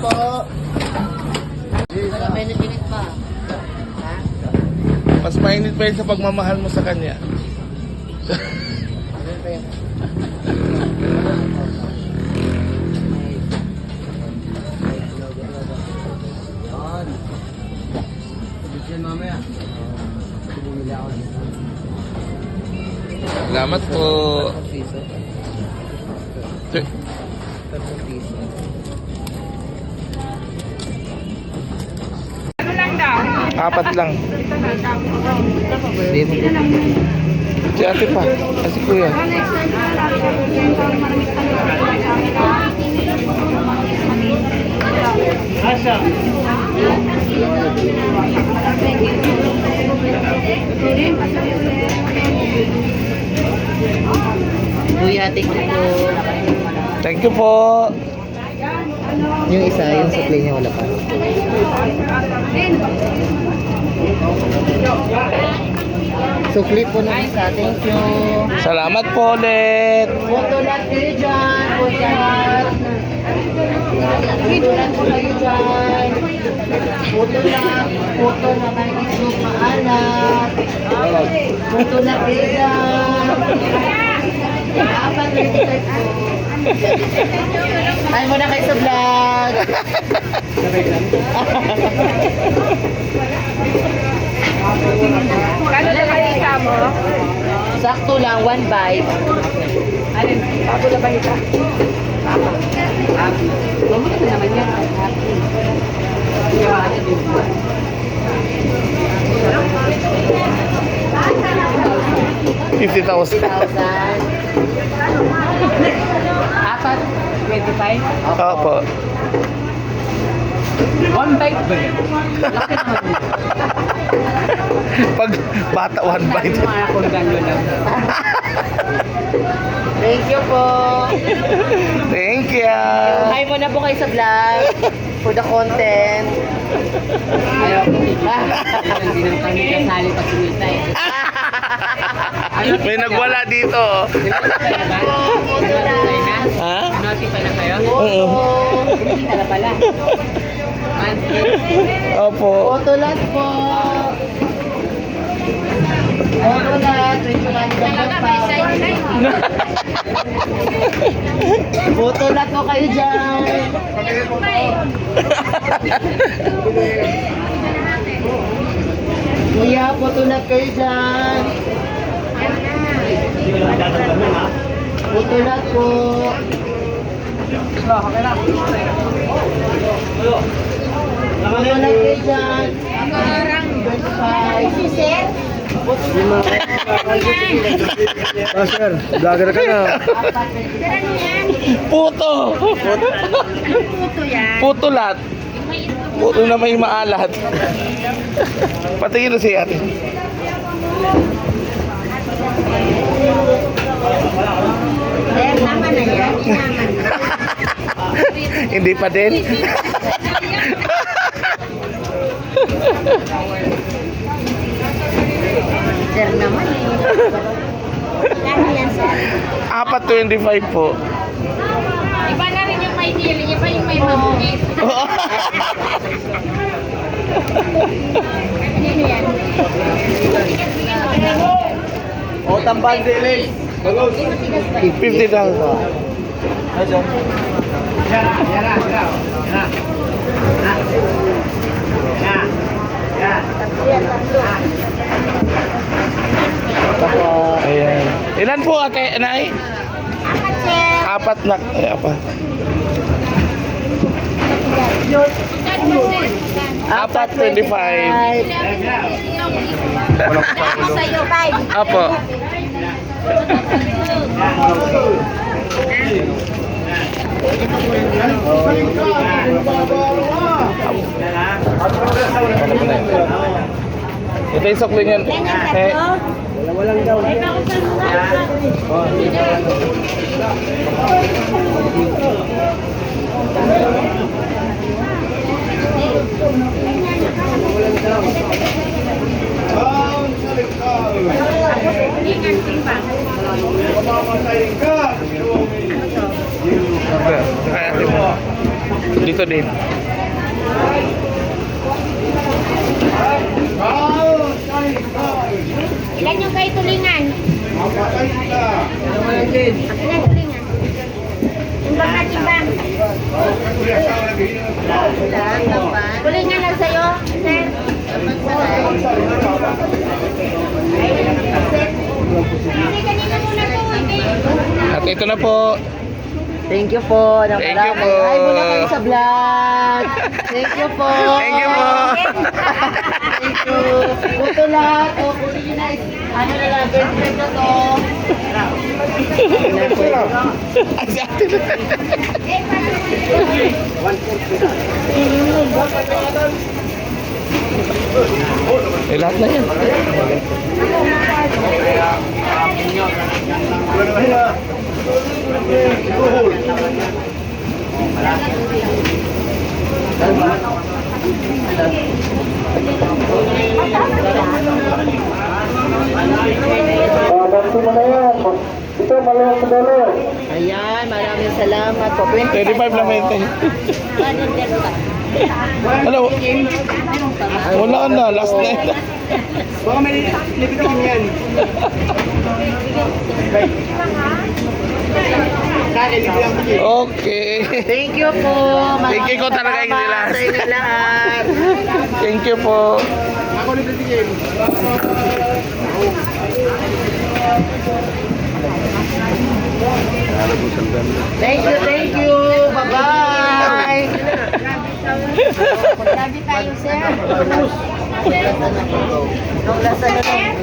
po. Naka-benefit pa. Ha? Mas mainit pa yun sa pagmamahal mo sa kanya. Ano pa yan? Mamaya. Bumili ako dito. Salamat po. 3 piso. 3 piso. Ano lang daw? 4 lang. Hindi mo. Si ate pa. Si kuya. Asa? Kuya, thank you po. Thank you po. Yung isa, yung supply niya wala pa. Sukli po ng isa, thank you. Salamat po ulit. Photo lot kayo dyan, photo lot. Photo lot po kayo dyan. Photo na may itlog maalat. Photo lot kayo dyan. Apat na ito po. Ay mo na kayo sa vlog. Kano na balita mo? Sakto lang, 1 bite. Alin? Bago na balita? Mamaya na naman yan. 50,000. 1,000. Apat? 25? Opo. One bite ba yan? Laki naman yun. Pag bata, 1 bite. Mga akong gano'n lang. Thank you po. Thank you. Hi mo na po kayo sa vlog. For the content. Ayaw ko hindi naman kami kasali pag sumita eh. May nagwala dito. Ha? Notify na kayo? Oo. Hindi na pala. Opo. Photolat po. Photolat. Photolat po kayo dyan. Kuya, photolat kayo dyan. Photolat po. Photolat kayo dyan. 25. Sir, vlogger ka na. Puto. Puto lat. Puto na may maalat. Patingin na si ate. Tama na yan. Hindi pa din. Sir naman eh. Kano yan, sir? 4.25 po. Iba na rin yung may dili, iba yung may mabungit. Ano yan? O, tambal dilis. 50,000. Ayan. Ilan po ate, Nay? 4 na. Ay, apa. 4.25. Sa'yo, bye. Apo. Ito yung sukli niyan. Eh, Walang daw. kaya ate mo. Dito din. Ilan yung kayo tulingan? Ilan tulingan? Timbang na timbang. Tulingan lang sa'yo, sir. Kasi kanina muna to. At ito na po. Thank you po. Thank you po. Hi muna kayo sa vlog. Thank you po. Thank you po. Thank you. Puto lahat. O, kunin nyo na. Ano na lang, birthday na to. Ay, si ate na. Eh, lahat na yan. Ayan, maraming salamat po. 35 lang ito. Ano? Wala ka na, last na yun. Baka may lipitin yan. Okay. Thank you po. Thank you ko talaga yung Salamat sa inyo lahat. Thank you po. Ako lipitin. Thank you. Bye-bye. Grabe tayo, sir. Nung lasa na lang.